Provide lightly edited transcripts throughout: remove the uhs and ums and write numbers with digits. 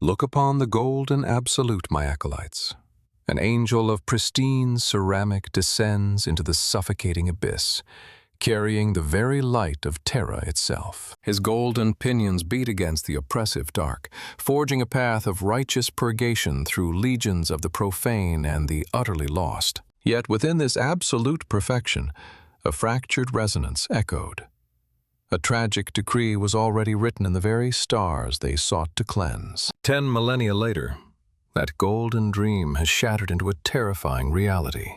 Look upon the golden absolute, my acolytes. An angel of pristine ceramic descends into the suffocating abyss, carrying the very light of Terra itself. His golden pinions beat against the oppressive dark, forging a path of righteous purgation through legions of the profane and the utterly lost. Yet within this absolute perfection, a fractured resonance echoed. A tragic decree was already written in the very stars they sought to cleanse. 10 millennia later, that golden dream has shattered into a terrifying reality.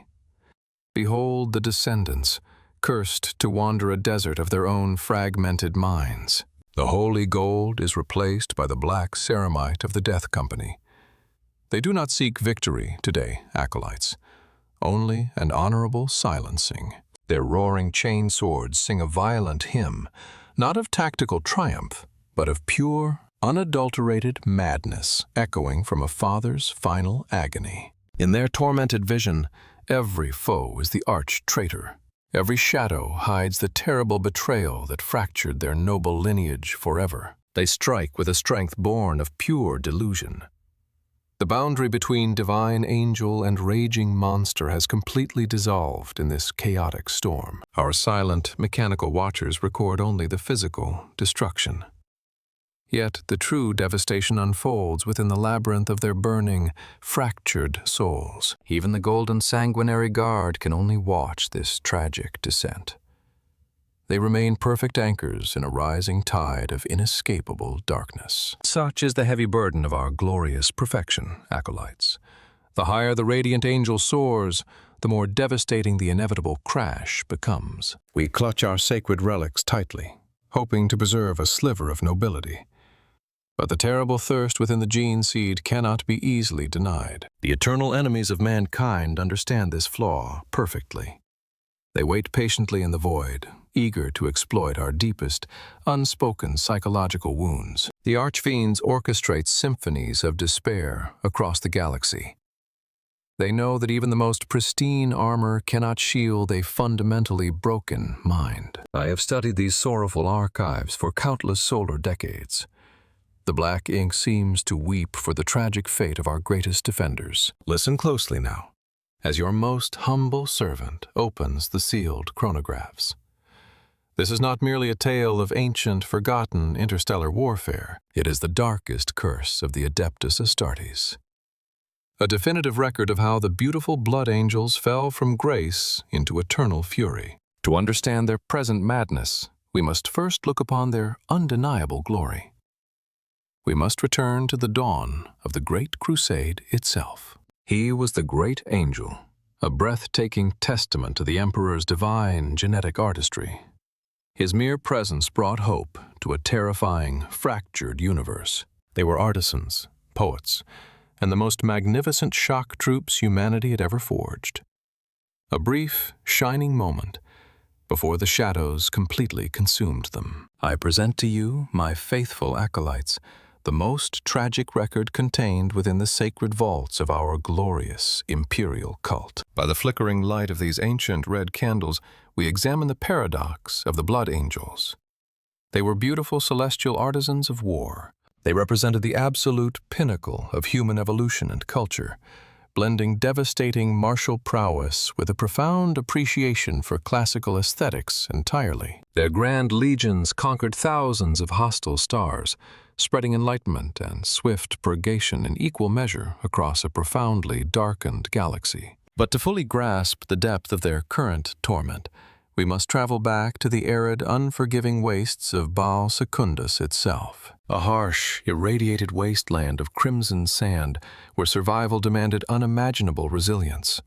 Behold the descendants, cursed to wander a desert of their own fragmented minds. The holy gold is replaced by the black ceramite of the death company. They do not seek victory today, acolytes, only an honorable silencing. Their roaring chain swords sing a violent hymn, not of tactical triumph, but of pure, unadulterated madness echoing from a father's final agony. In their tormented vision, every foe is the arch-traitor. Every shadow hides the terrible betrayal that fractured their noble lineage forever. They strike with a strength born of pure delusion. The boundary between divine angel and raging monster has completely dissolved in this chaotic storm. Our silent, mechanical watchers record only the physical destruction. Yet the true devastation unfolds within the labyrinth of their burning, fractured souls. Even the golden sanguinary guard can only watch this tragic descent. They remain perfect anchors in a rising tide of inescapable darkness. Such is the heavy burden of our glorious perfection, acolytes. The higher the radiant angel soars, the more devastating the inevitable crash becomes. We clutch our sacred relics tightly, hoping to preserve a sliver of nobility. But the terrible thirst within the gene seed cannot be easily denied. The eternal enemies of mankind understand this flaw perfectly. They wait patiently in the void, eager to exploit our deepest, unspoken psychological wounds. The archfiends orchestrate symphonies of despair across the galaxy. They know that even the most pristine armor cannot shield a fundamentally broken mind. I have studied these sorrowful archives for countless solar decades. The black ink seems to weep for the tragic fate of our greatest defenders. Listen closely now, as your most humble servant opens the sealed chronographs. This is not merely a tale of ancient, forgotten interstellar warfare. It is the darkest curse of the Adeptus Astartes. A definitive record of how the beautiful blood angels fell from grace into eternal fury. To understand their present madness, we must first look upon their undeniable glory. We must return to the dawn of the Great Crusade itself. He was the great angel, a breathtaking testament to the Emperor's divine genetic artistry. His mere presence brought hope to a terrifying, fractured universe. They were artisans, poets, and the most magnificent shock troops humanity had ever forged. A brief, shining moment before the shadows completely consumed them. I present to you, my faithful acolytes, the most tragic record contained within the sacred vaults of our glorious Imperial cult. By the flickering light of these ancient red candles, we examine the paradox of the blood angels. They were beautiful celestial artisans of war. They represented the absolute pinnacle of human evolution and culture, blending devastating martial prowess with a profound appreciation for classical aesthetics entirely. Their grand legions conquered thousands of hostile stars, spreading enlightenment and swift purgation in equal measure across a profoundly darkened galaxy. But to fully grasp the depth of their current torment, we must travel back to the arid, unforgiving wastes of Baal Secundus itself. A harsh, irradiated wasteland of crimson sand where survival demanded unimaginable resilience.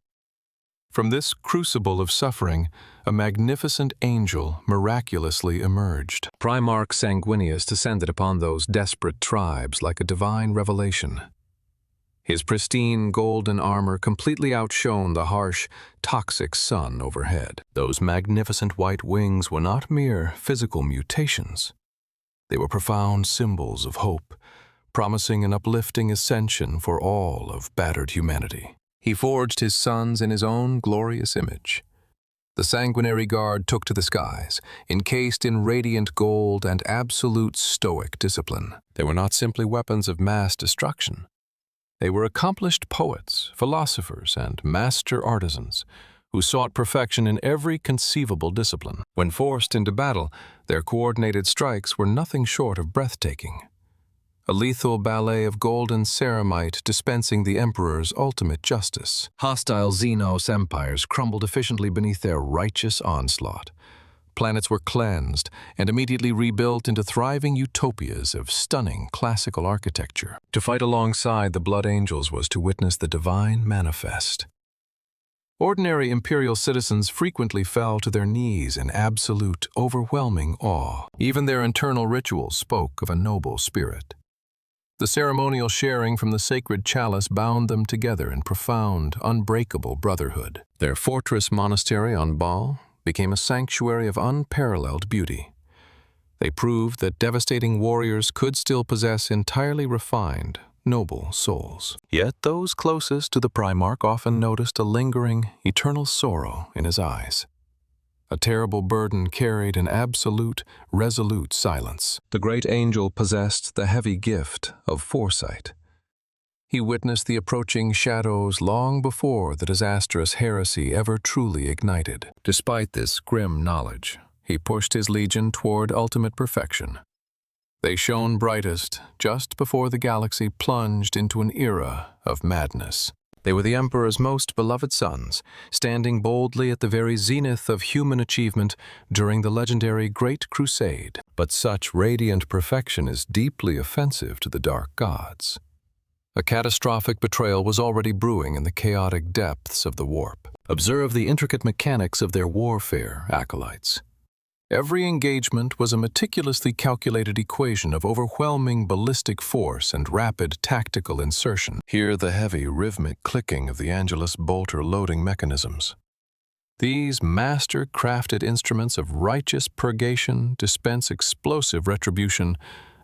From this crucible of suffering, a magnificent angel miraculously emerged. Primarch Sanguinius descended upon those desperate tribes like a divine revelation. His pristine golden armor completely outshone the harsh, toxic sun overhead. Those magnificent white wings were not mere physical mutations. They were profound symbols of hope, promising an uplifting ascension for all of battered humanity. He forged his sons in his own glorious image. The sanguinary guard took to the skies, encased in radiant gold and absolute stoic discipline. They were not simply weapons of mass destruction. They were accomplished poets, philosophers, and master artisans who sought perfection in every conceivable discipline. When forced into battle, their coordinated strikes were nothing short of breathtaking. A lethal ballet of golden ceramite dispensing the emperor's ultimate justice. Hostile Xenos empires crumbled efficiently beneath their righteous onslaught. Planets were cleansed and immediately rebuilt into thriving utopias of stunning classical architecture. To fight alongside the Blood Angels was to witness the divine manifest. Ordinary Imperial citizens frequently fell to their knees in absolute, overwhelming awe. Even their internal rituals spoke of a noble spirit. The ceremonial sharing from the sacred chalice bound them together in profound, unbreakable brotherhood. Their fortress monastery on Baal became a sanctuary of unparalleled beauty. They proved that devastating warriors could still possess entirely refined, noble souls. Yet those closest to the Primarch often noticed a lingering, eternal sorrow in his eyes. A terrible burden carried an absolute, resolute silence. The great angel possessed the heavy gift of foresight. He witnessed the approaching shadows long before the disastrous heresy ever truly ignited. Despite this grim knowledge, he pushed his legion toward ultimate perfection. They shone brightest just before the galaxy plunged into an era of madness. They were the Emperor's most beloved sons, standing boldly at the very zenith of human achievement during the legendary Great Crusade. But such radiant perfection is deeply offensive to the dark gods. A catastrophic betrayal was already brewing in the chaotic depths of the warp. Observe the intricate mechanics of their warfare, acolytes. Every engagement was a meticulously calculated equation of overwhelming ballistic force and rapid tactical insertion. Hear the heavy, rhythmic clicking of the Angelus bolter loading mechanisms. These master-crafted instruments of righteous purgation dispense explosive retribution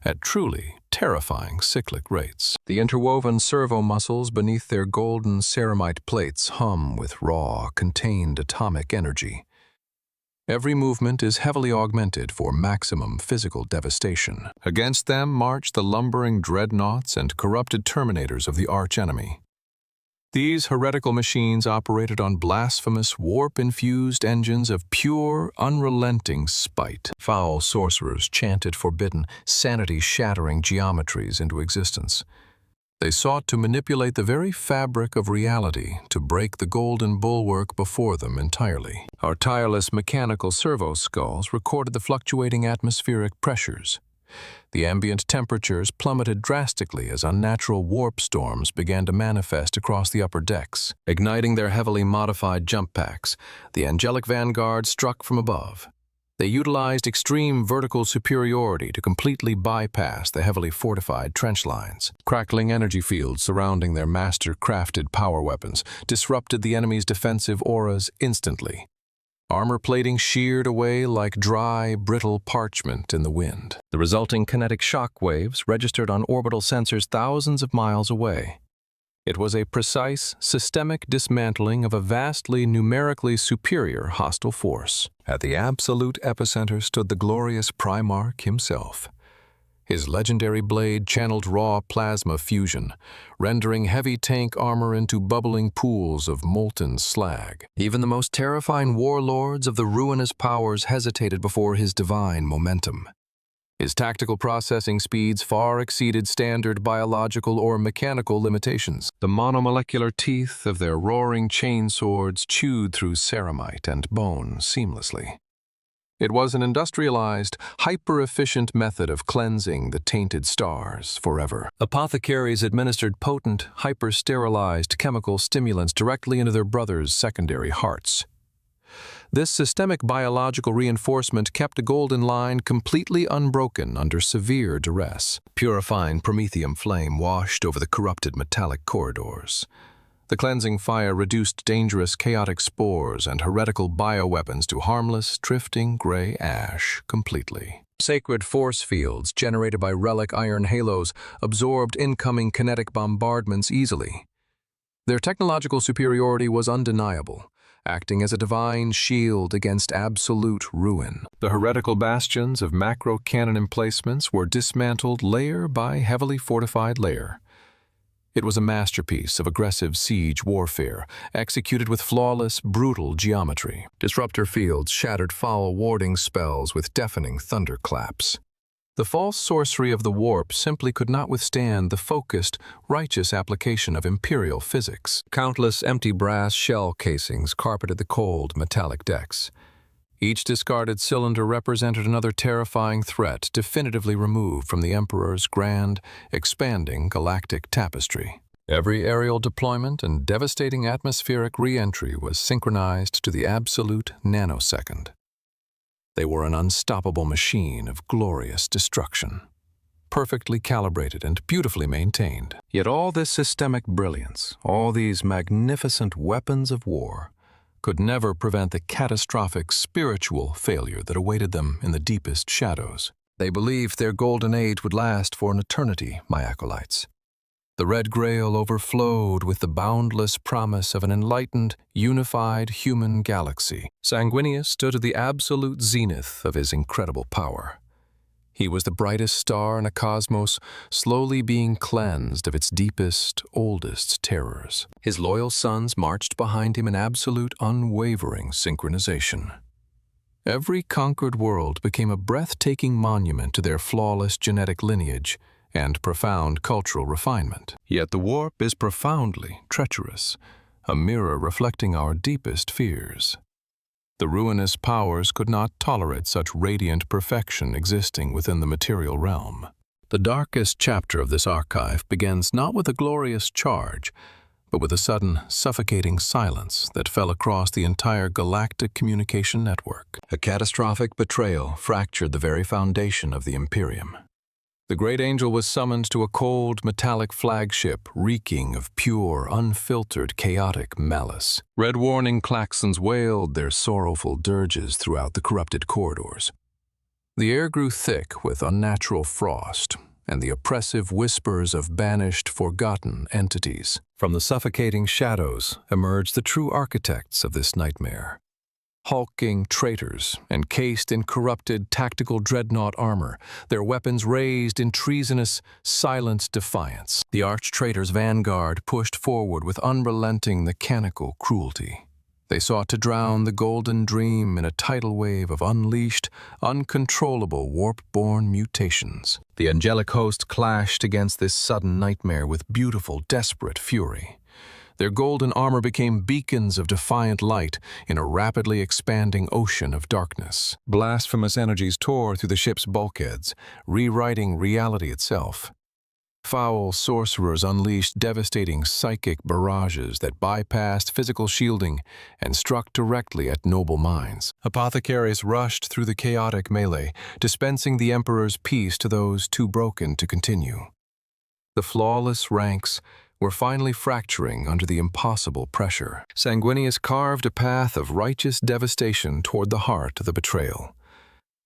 at truly terrifying cyclic rates. The interwoven servo muscles beneath their golden ceramite plates hum with raw, contained atomic energy. Every movement is heavily augmented for maximum physical devastation. Against them march the lumbering dreadnoughts and corrupted terminators of the archenemy. These heretical machines operated on blasphemous, warp-infused engines of pure, unrelenting spite. Foul sorcerers chanted forbidden, sanity-shattering geometries into existence. They sought to manipulate the very fabric of reality to break the golden bulwark before them entirely. Our tireless mechanical servo skulls recorded the fluctuating atmospheric pressures. The ambient temperatures plummeted drastically as unnatural warp storms began to manifest across the upper decks. Igniting their heavily modified jump packs, the angelic vanguard struck from above. They utilized extreme vertical superiority to completely bypass the heavily fortified trench lines. Crackling energy fields surrounding their master-crafted power weapons disrupted the enemy's defensive auras instantly. Armor plating sheared away like dry, brittle parchment in the wind. The resulting kinetic shock waves registered on orbital sensors thousands of miles away. It was a precise, systemic dismantling of a vastly numerically superior hostile force. At the absolute epicenter stood the glorious Primarch himself. His legendary blade channeled raw plasma fusion, rendering heavy tank armor into bubbling pools of molten slag. Even the most terrifying warlords of the ruinous powers hesitated before his divine momentum. His tactical processing speeds far exceeded standard biological or mechanical limitations. The monomolecular teeth of their roaring chain swords chewed through ceramite and bone seamlessly. It was an industrialized, hyper-efficient method of cleansing the tainted stars forever. Apothecaries administered potent, hyper-sterilized chemical stimulants directly into their brothers' secondary hearts. This systemic biological reinforcement kept the golden line completely unbroken under severe duress. Purifying promethium flame washed over the corrupted metallic corridors. The cleansing fire reduced dangerous chaotic spores and heretical bioweapons to harmless, drifting gray ash completely. Sacred force fields generated by relic iron halos absorbed incoming kinetic bombardments easily. Their technological superiority was undeniable, acting as a divine shield against absolute ruin. The heretical bastions of macro-cannon emplacements were dismantled layer by heavily fortified layer. It was a masterpiece of aggressive siege warfare, executed with flawless, brutal geometry. Disruptor fields shattered foul warding spells with deafening thunderclaps. The false sorcery of the warp simply could not withstand the focused, righteous application of Imperial physics. Countless empty brass shell casings carpeted the cold, metallic decks. Each discarded cylinder represented another terrifying threat definitively removed from the Emperor's grand, expanding galactic tapestry. Every aerial deployment and devastating atmospheric re-entry was synchronized to the absolute nanosecond. They were an unstoppable machine of glorious destruction, perfectly calibrated and beautifully maintained. Yet all this systemic brilliance, all these magnificent weapons of war, could never prevent the catastrophic spiritual failure that awaited them in the deepest shadows. They believed their golden age would last for an eternity, my acolytes. The Red Grail overflowed with the boundless promise of an enlightened, unified human galaxy. Sanguinius stood at the absolute zenith of his incredible power. He was the brightest star in a cosmos slowly being cleansed of its deepest, oldest terrors. His loyal sons marched behind him in absolute, unwavering synchronization. Every conquered world became a breathtaking monument to their flawless genetic lineage and profound cultural refinement. Yet the warp is profoundly treacherous, a mirror reflecting our deepest fears. The ruinous powers could not tolerate such radiant perfection existing within the material realm. The darkest chapter of this archive begins not with a glorious charge, but with a sudden, suffocating silence that fell across the entire galactic communication network. A catastrophic betrayal fractured the very foundation of the Imperium. The great angel was summoned to a cold, metallic flagship reeking of pure, unfiltered, chaotic malice. Red warning klaxons wailed their sorrowful dirges throughout the corrupted corridors. The air grew thick with unnatural frost and the oppressive whispers of banished, forgotten entities. From the suffocating shadows emerged the true architects of this nightmare. Hulking traitors, encased in corrupted tactical dreadnought armor, their weapons raised in treasonous, silent defiance. The arch-traitor's vanguard pushed forward with unrelenting mechanical cruelty. They sought to drown the golden dream in a tidal wave of unleashed, uncontrollable warp-born mutations. The angelic host clashed against this sudden nightmare with beautiful, desperate fury. Their golden armor became beacons of defiant light in a rapidly expanding ocean of darkness. Blasphemous energies tore through the ship's bulkheads, rewriting reality itself. Foul sorcerers unleashed devastating psychic barrages that bypassed physical shielding and struck directly at noble minds. Apothecaries rushed through the chaotic melee, dispensing the Emperor's peace to those too broken to continue. The flawless ranks were finally fracturing under the impossible pressure. Sanguinius carved a path of righteous devastation toward the heart of the betrayal.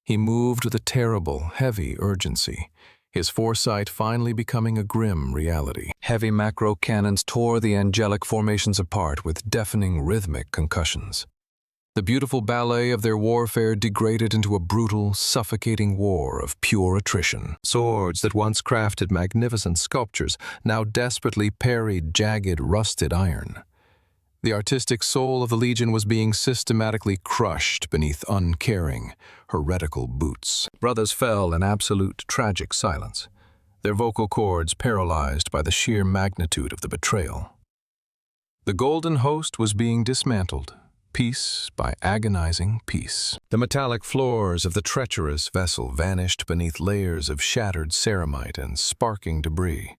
He moved with a terrible, heavy urgency, his foresight finally becoming a grim reality. Heavy macro cannons tore the angelic formations apart with deafening rhythmic concussions. The beautiful ballet of their warfare degraded into a brutal, suffocating war of pure attrition. Swords that once crafted magnificent sculptures now desperately parried jagged, rusted iron. The artistic soul of the Legion was being systematically crushed beneath uncaring, heretical boots. Brothers fell in absolute tragic silence, their vocal cords paralyzed by the sheer magnitude of the betrayal. The golden host was being dismantled, piece by agonizing piece. The metallic floors of the treacherous vessel vanished beneath layers of shattered ceramite and sparking debris.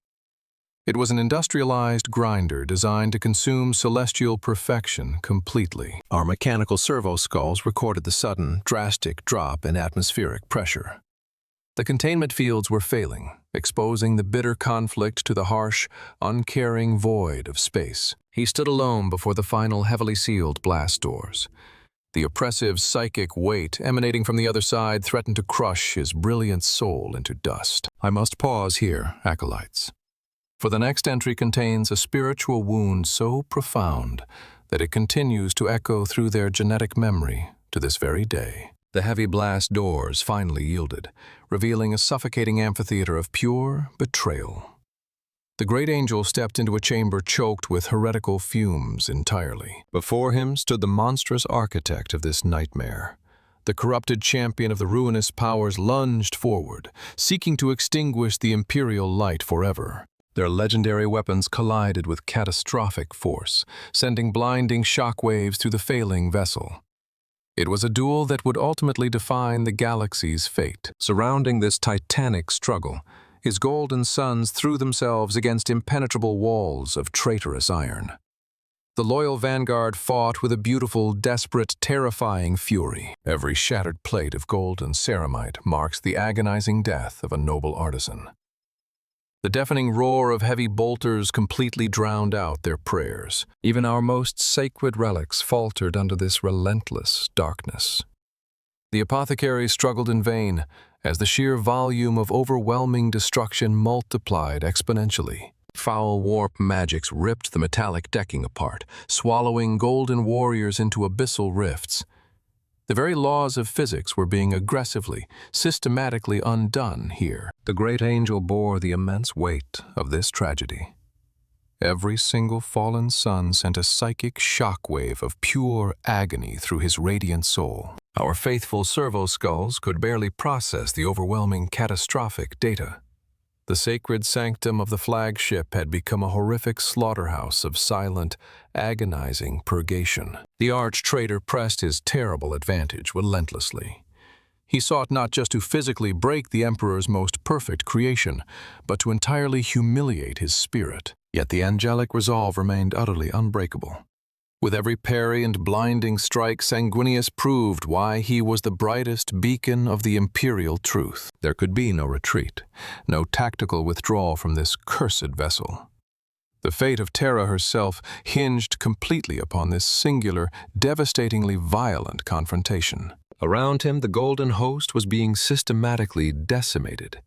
It was an industrialized grinder designed to consume celestial perfection completely. Our mechanical servo skulls recorded the sudden, drastic drop in atmospheric pressure. The containment fields were failing, exposing the bitter conflict to the harsh, uncaring void of space. He stood alone before the final heavily sealed blast doors. The oppressive psychic weight emanating from the other side threatened to crush his brilliant soul into dust. I must pause here, acolytes, for the next entry contains a spiritual wound so profound that it continues to echo through their genetic memory to this very day. The heavy blast doors finally yielded, revealing a suffocating amphitheater of pure betrayal. The great angel stepped into a chamber choked with heretical fumes entirely. Before him stood the monstrous architect of this nightmare. The corrupted champion of the ruinous powers lunged forward, seeking to extinguish the Imperial light forever. Their legendary weapons collided with catastrophic force, sending blinding shockwaves through the failing vessel. It was a duel that would ultimately define the galaxy's fate. Surrounding this titanic struggle, his golden sons threw themselves against impenetrable walls of traitorous iron. The loyal vanguard fought with a beautiful, desperate, terrifying fury. Every shattered plate of golden ceramite marks the agonizing death of a noble artisan. The deafening roar of heavy bolters completely drowned out their prayers. Even our most sacred relics faltered under this relentless darkness. The apothecaries struggled in vain, as the sheer volume of overwhelming destruction multiplied exponentially. Foul warp magics ripped the metallic decking apart, swallowing golden warriors into abyssal rifts. The very laws of physics were being aggressively, systematically undone here. The great angel bore the immense weight of this tragedy. Every single fallen son sent a psychic shockwave of pure agony through his radiant soul. Our faithful servo skulls could barely process the overwhelming catastrophic data. The sacred sanctum of the flagship had become a horrific slaughterhouse of silent, agonizing purgation. The arch-traitor pressed his terrible advantage relentlessly. He sought not just to physically break the Emperor's most perfect creation, but to entirely humiliate his spirit. Yet the angelic resolve remained utterly unbreakable. With every parry and blinding strike, Sanguinius proved why he was the brightest beacon of the Imperial truth. There could be no retreat, no tactical withdrawal from this cursed vessel. The fate of Terra herself hinged completely upon this singular, devastatingly violent confrontation. Around him, the golden host was being systematically decimated.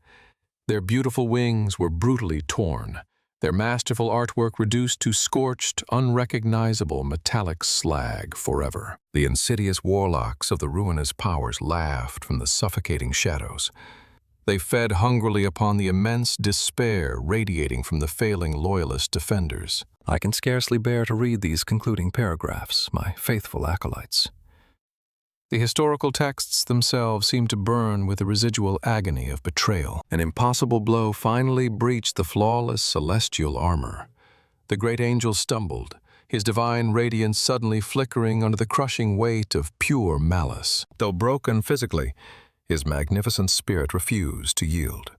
Their beautiful wings were brutally torn, their masterful artwork reduced to scorched, unrecognizable metallic slag forever. The insidious warlocks of the ruinous powers laughed from the suffocating shadows. They fed hungrily upon the immense despair radiating from the failing loyalist defenders. I can scarcely bear to read these concluding paragraphs, my faithful acolytes. The historical texts themselves seem to burn with the residual agony of betrayal. An impossible blow finally breached the flawless celestial armor. The great angel stumbled, his divine radiance suddenly flickering under the crushing weight of pure malice. Though broken physically, his magnificent spirit refused to yield.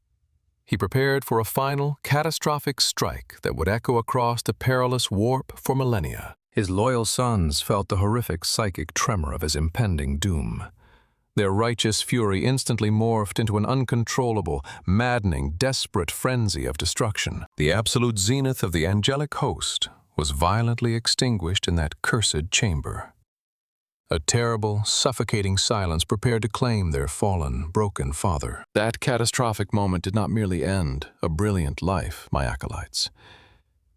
He prepared for a final, catastrophic strike that would echo across the perilous warp for millennia. His loyal sons felt the horrific psychic tremor of his impending doom. Their righteous fury instantly morphed into an uncontrollable, maddening, desperate frenzy of destruction. The absolute zenith of the angelic host was violently extinguished in that cursed chamber. A terrible, suffocating silence prepared to claim their fallen, broken father. That catastrophic moment did not merely end a brilliant life, my acolytes.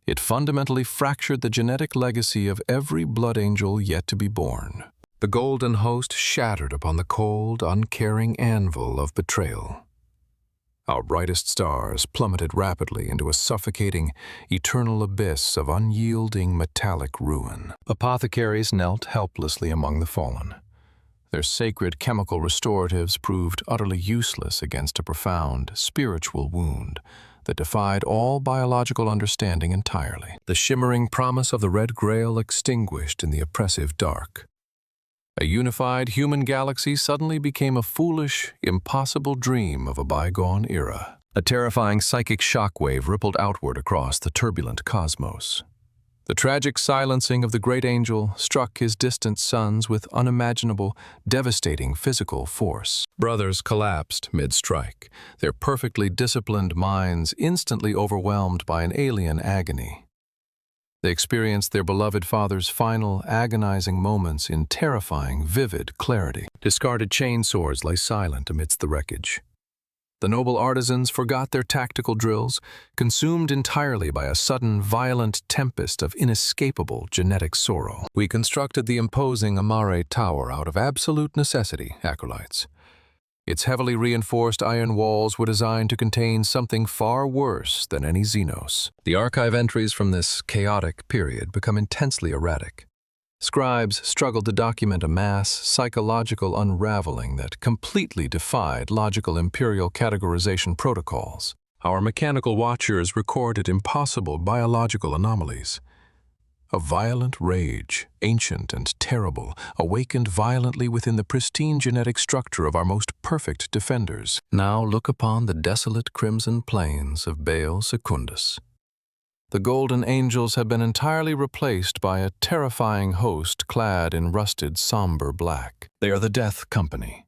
It fundamentally fractured the genetic legacy of every blood angel yet to be born. The golden host shattered upon the cold, uncaring anvil of betrayal. Our brightest stars plummeted rapidly into a suffocating, eternal abyss of unyielding metallic ruin. Apothecaries knelt helplessly among the fallen. Their sacred chemical restoratives proved utterly useless against a profound, spiritual wound that defied all biological understanding entirely. The shimmering promise of the Red Grail extinguished in the oppressive dark. A unified human galaxy suddenly became a foolish, impossible dream of a bygone era. A terrifying psychic shockwave rippled outward across the turbulent cosmos. The tragic silencing of the great angel struck his distant sons with unimaginable, devastating physical force. Brothers collapsed mid-strike, their perfectly disciplined minds instantly overwhelmed by an alien agony. They experienced their beloved father's final, agonizing moments in terrifying, vivid clarity. Discarded chainswords lay silent amidst the wreckage. The noble artisans forgot their tactical drills, consumed entirely by a sudden, violent tempest of inescapable genetic sorrow. We constructed the imposing Amare Tower out of absolute necessity, acolytes. Its heavily reinforced iron walls were designed to contain something far worse than any Xenos. The archive entries from this chaotic period become intensely erratic. Scribes struggled to document a mass psychological unraveling that completely defied logical Imperial categorization protocols. Our mechanical watchers recorded impossible biological anomalies. A violent rage, ancient and terrible, awakened violently within the pristine genetic structure of our most perfect defenders. Now look upon the desolate crimson plains of Baal Secundus. The golden angels have been entirely replaced by a terrifying host clad in rusted, somber black. They are the Death Company,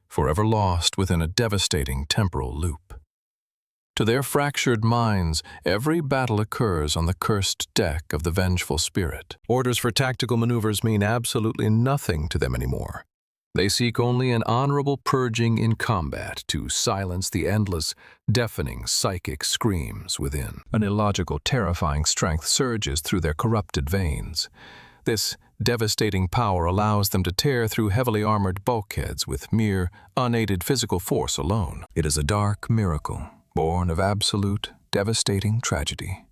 forever lost within a devastating temporal loop. To their fractured minds, every battle occurs on the cursed deck of the vengeful spirit. Orders for tactical maneuvers mean absolutely nothing to them anymore. They seek only an honorable purging in combat to silence the endless, deafening psychic screams within. An illogical, terrifying strength surges through their corrupted veins. This devastating power allows them to tear through heavily armored bulkheads with mere, unaided physical force alone. It is a dark miracle, born of absolute, devastating tragedy.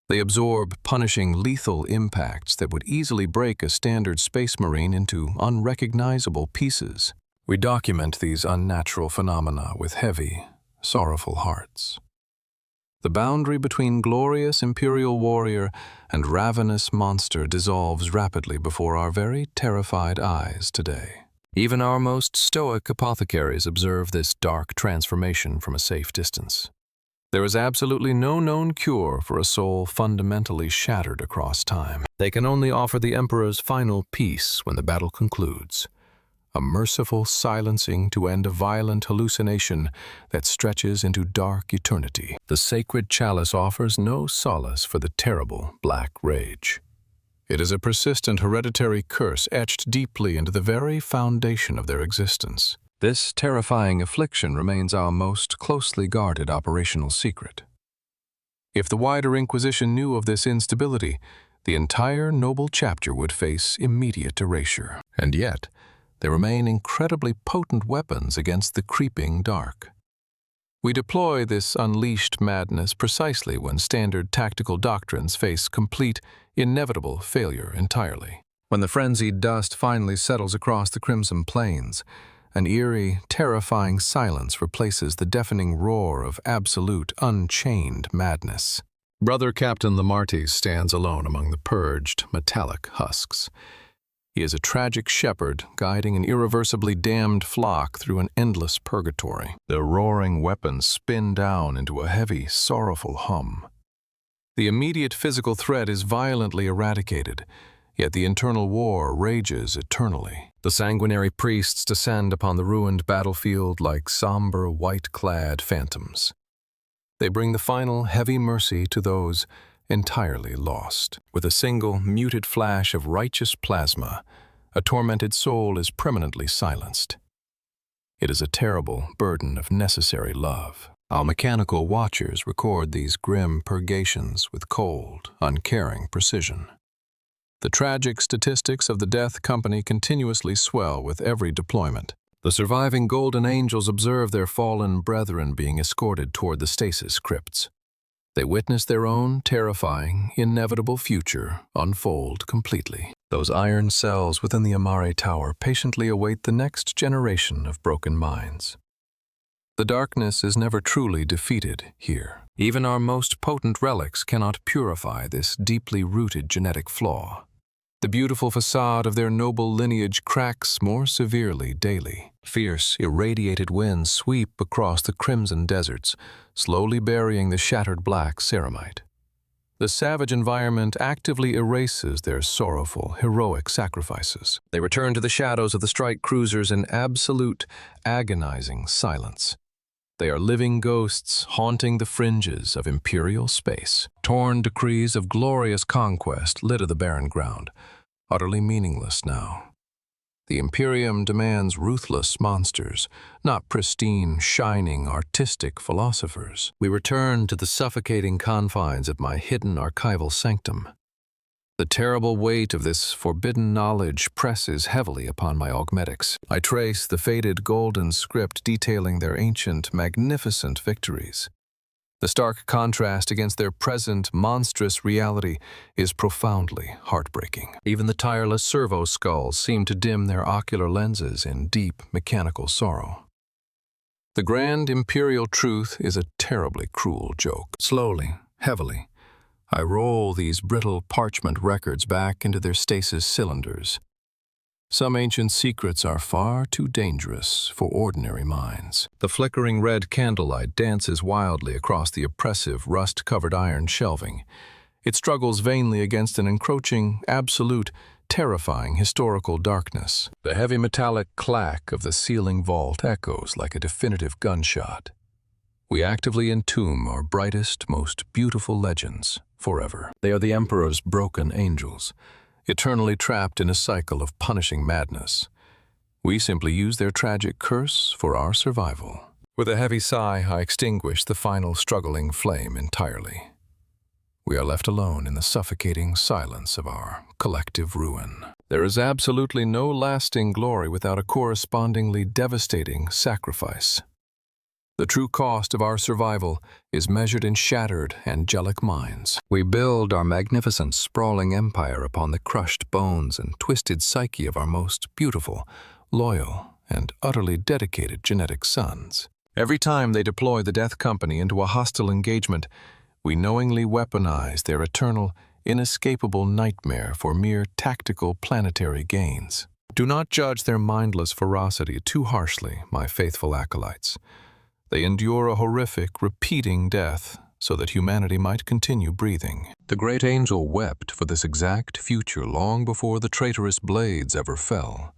They absorb punishing, lethal impacts that would easily break a standard space marine into unrecognizable pieces. We document these unnatural phenomena with heavy, sorrowful hearts. The boundary between glorious Imperial warrior and ravenous monster dissolves rapidly before our very terrified eyes today. Even our most stoic apothecaries observe this dark transformation from a safe distance. There is absolutely no known cure for a soul fundamentally shattered across time. They can only offer the Emperor's final peace when the battle concludes, a merciful silencing to end a violent hallucination that stretches into dark eternity. The sacred chalice offers no solace for the terrible black rage. It is a persistent hereditary curse etched deeply into the very foundation of their existence. This terrifying affliction remains our most closely guarded operational secret. If the wider Inquisition knew of this instability, the entire noble chapter would face immediate erasure. And yet, they remain incredibly potent weapons against the creeping dark. We deploy this unleashed madness precisely when standard tactical doctrines face complete, inevitable failure entirely. When the frenzied dust finally settles across the crimson plains, an eerie, terrifying silence replaces the deafening roar of absolute, unchained madness. Brother Captain Lamartis stands alone among the purged, metallic husks. He is a tragic shepherd guiding an irreversibly damned flock through an endless purgatory. The roaring weapons spin down into a heavy, sorrowful hum. The immediate physical threat is violently eradicated, yet the internal war rages eternally. The sanguinary priests descend upon the ruined battlefield like somber, white-clad phantoms. They bring the final heavy mercy to those entirely lost. With a single, muted flash of righteous plasma, a tormented soul is permanently silenced. It is a terrible burden of necessary love. Our mechanical watchers record these grim purgations with cold, uncaring precision. The tragic statistics of the Death Company continuously swell with every deployment. The surviving golden angels observe their fallen brethren being escorted toward the stasis crypts. They witness their own terrifying, inevitable future unfold completely. Those iron cells within the Amare Tower patiently await the next generation of broken minds. The darkness is never truly defeated here. Even our most potent relics cannot purify this deeply rooted genetic flaw. The beautiful facade of their noble lineage cracks more severely daily. Fierce, irradiated winds sweep across the crimson deserts, slowly burying the shattered black ceramite. The savage environment actively erases their sorrowful, heroic sacrifices. They return to the shadows of the strike cruisers in absolute, agonizing silence. They are living ghosts haunting the fringes of Imperial space. Torn decrees of glorious conquest litter the barren ground, utterly meaningless now. The Imperium demands ruthless monsters, not pristine, shining, artistic philosophers. We return to the suffocating confines of my hidden archival sanctum. The terrible weight of this forbidden knowledge presses heavily upon my augmetics. I trace the faded golden script detailing their ancient, magnificent victories. The stark contrast against their present monstrous reality is profoundly heartbreaking. Even the tireless servo skulls seem to dim their ocular lenses in deep mechanical sorrow. The grand imperial truth is a terribly cruel joke. Slowly, heavily, I roll these brittle parchment records back into their stasis cylinders. Some ancient secrets are far too dangerous for ordinary minds. The flickering red candlelight dances wildly across the oppressive, rust-covered iron shelving. It struggles vainly against an encroaching, absolute, terrifying historical darkness. The heavy metallic clack of the ceiling vault echoes like a definitive gunshot. We actively entomb our brightest, most beautiful legends forever. They are the Emperor's broken angels, eternally trapped in a cycle of punishing madness. We simply use their tragic curse for our survival. With a heavy sigh, I extinguish the final struggling flame entirely. We are left alone in the suffocating silence of our collective ruin. There is absolutely no lasting glory without a correspondingly devastating sacrifice. The true cost of our survival is measured in shattered, angelic minds. We build our magnificent, sprawling empire upon the crushed bones and twisted psyche of our most beautiful, loyal, and utterly dedicated genetic sons. Every time they deploy the Death Company into a hostile engagement, we knowingly weaponize their eternal, inescapable nightmare for mere tactical planetary gains. Do not judge their mindless ferocity too harshly, my faithful acolytes. They endure a horrific, repeating death so that humanity might continue breathing. The great angel wept for this exact future long before the traitorous blades ever fell.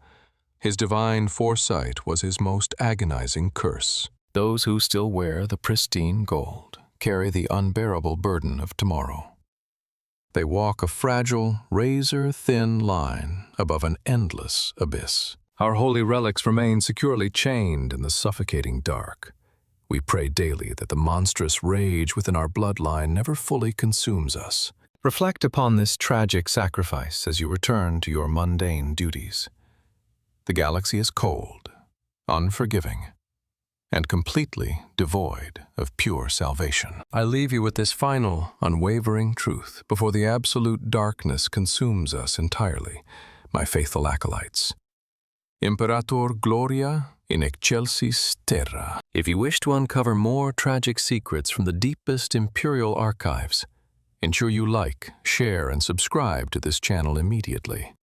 His divine foresight was his most agonizing curse. Those who still wear the pristine gold carry the unbearable burden of tomorrow. They walk a fragile, razor-thin line above an endless abyss. Our holy relics remain securely chained in the suffocating dark. We pray daily that the monstrous rage within our bloodline never fully consumes us. Reflect upon this tragic sacrifice as you return to your mundane duties. The galaxy is cold, unforgiving, and completely devoid of pure salvation. I leave you with this final, unwavering truth before the absolute darkness consumes us entirely, my faithful acolytes. Imperator Gloria in excelsis terra. If you wish to uncover more tragic secrets from the deepest Imperial archives, ensure you like, share, and subscribe to this channel immediately.